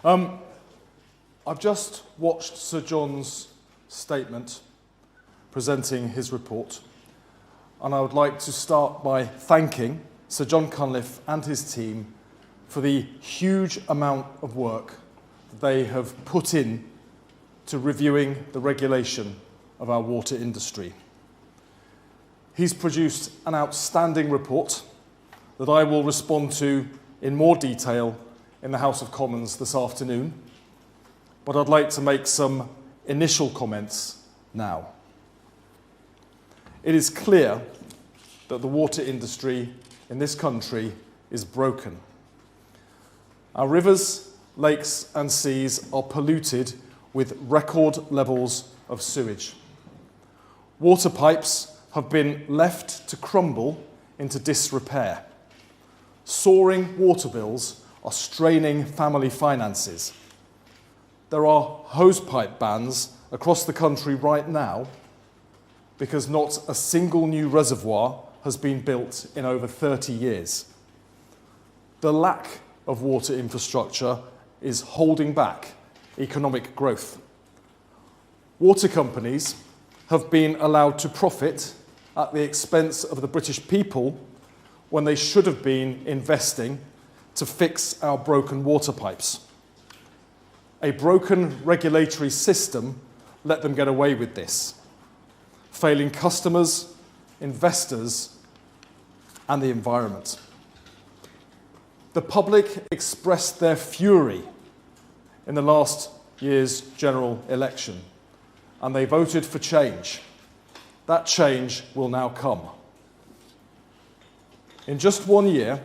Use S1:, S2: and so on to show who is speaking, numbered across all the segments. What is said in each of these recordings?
S1: I've just watched Sir John's statement presenting his report, and I would like to start by thanking Sir John Cunliffe and his team for the huge amount of work that they have put in to reviewing the regulation of our water industry. He's produced an outstanding report that I will respond to in more detail in the House of Commons this afternoon, but I'd like to make some initial comments now. It is clear that the water industry in this country is broken. Our rivers, lakes and seas are polluted with record levels of sewage. Water pipes have been left to crumble into disrepair. Soaring water bills are straining family finances. There are hosepipe bans across the country right now because not a single new reservoir has been built in over 30 years. The lack of water infrastructure is holding back economic growth. Water companies have been allowed to profit at the expense of the British people when they should have been investing to fix our broken water pipes. A broken regulatory system let them get away with this, failing customers, investors, and the environment. The public expressed their fury in the last year's general election, and they voted for change. That change will now come. In just 1 year,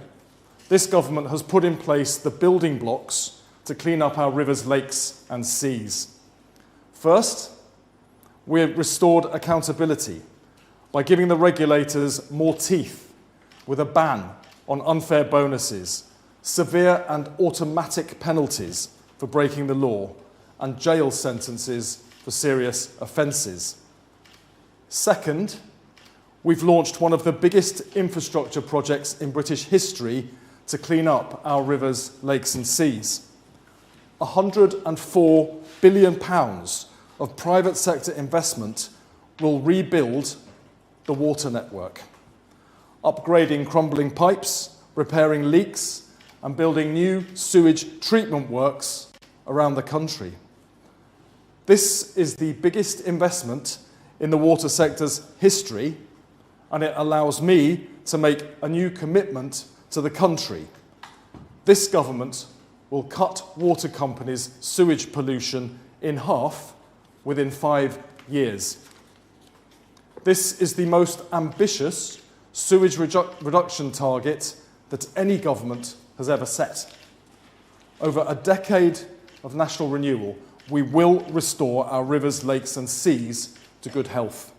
S1: this government has put in place the building blocks to clean up our rivers, lakes, and seas. First, we have restored accountability by giving the regulators more teeth with a ban on unfair bonuses, severe and automatic penalties for breaking the law, and jail sentences for serious offences. Second, we've launched one of the biggest infrastructure projects in British history to clean up our rivers, lakes and seas. £104 billion of private sector investment will rebuild the water network, upgrading crumbling pipes, repairing leaks, and building new sewage treatment works around the country. This is the biggest investment in the water sector's history, and it allows me to make a new commitment to the country. This government will cut water companies' sewage pollution in half within 5 years. This is the most ambitious sewage reduction target that any government has ever set. Over a decade of national renewal, we will restore our rivers, lakes and seas to good health.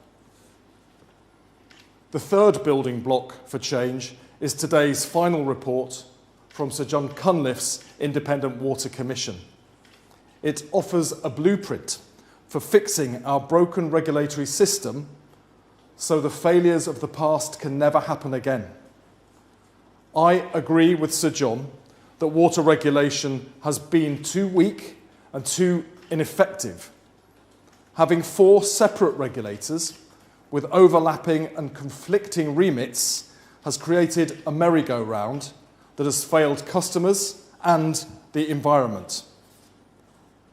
S1: The third building block for change is today's final report from Sir John Cunliffe's Independent Water Commission. It offers a blueprint for fixing our broken regulatory system so the failures of the past can never happen again. I agree with Sir John that water regulation has been too weak and too ineffective. Having 4 separate regulators with overlapping and conflicting remits has created a merry-go-round that has failed customers and the environment.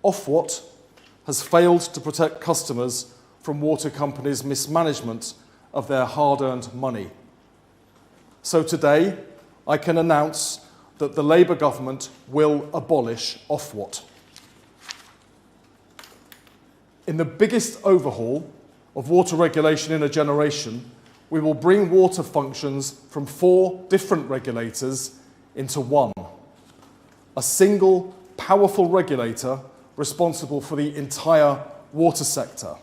S1: Ofwat has failed to protect customers from water companies' mismanagement of their hard-earned money. So today, I can announce that the Labour government will abolish Ofwat. In the biggest overhaul of water regulation in a generation, we will bring water functions from 4 different regulators into one. A single, powerful regulator responsible for the entire water sector.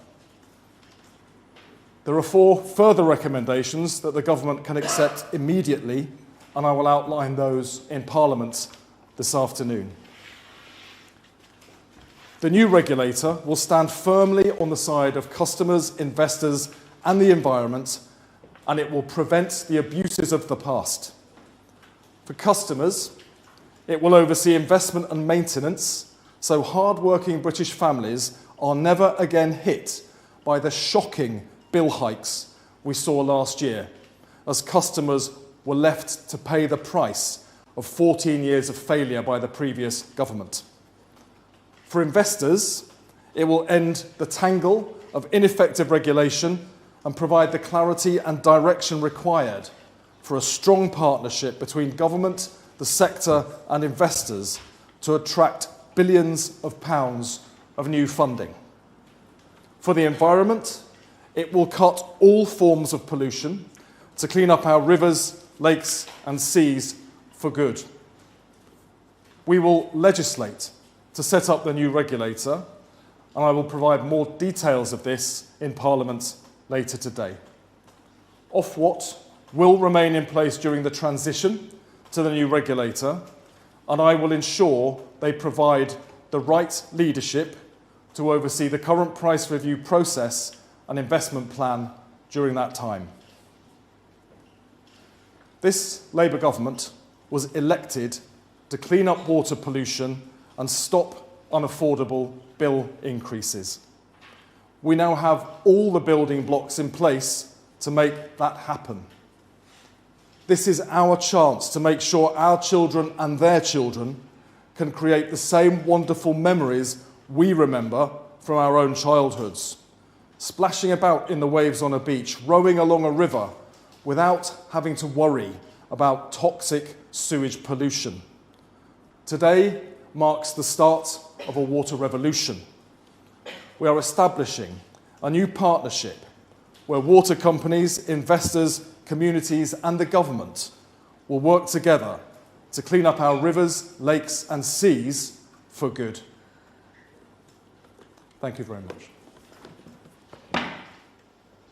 S1: There are 4 further recommendations that the government can accept immediately, and I will outline those in Parliament this afternoon. The new regulator will stand firmly on the side of customers, investors, and the environment, and it will prevent the abuses of the past. For customers, It will oversee investment and maintenance, so hard-working British families are never again hit by the shocking bill hikes we saw last year, as customers were left to pay the price of 14 years of failure by the previous government. For investors, it will end the tangle of ineffective regulation and provide the clarity and direction required for a strong partnership between government, the sector and investors to attract billions of pounds of new funding. For the environment, it will cut all forms of pollution to clean up our rivers, lakes and seas for good. We will legislate to set up the new regulator, and I will provide more details of this in Parliament later today. Ofwat will remain in place during the transition to the new regulator, and I will ensure they provide the right leadership to oversee the current price review process and investment plan during that time. This Labour government was elected to clean up water pollution and stop unaffordable bill increases. We now have all the building blocks in place to make that happen. This is our chance to make sure our children and their children can create the same wonderful memories we remember from our own childhoods. Splashing about in the waves on a beach, rowing along a river without having to worry about toxic sewage pollution. Today marks the start of a water revolution. We are establishing a new partnership where water companies, investors, communities and the government will work together to clean up our rivers, lakes and seas for good. Thank you very much.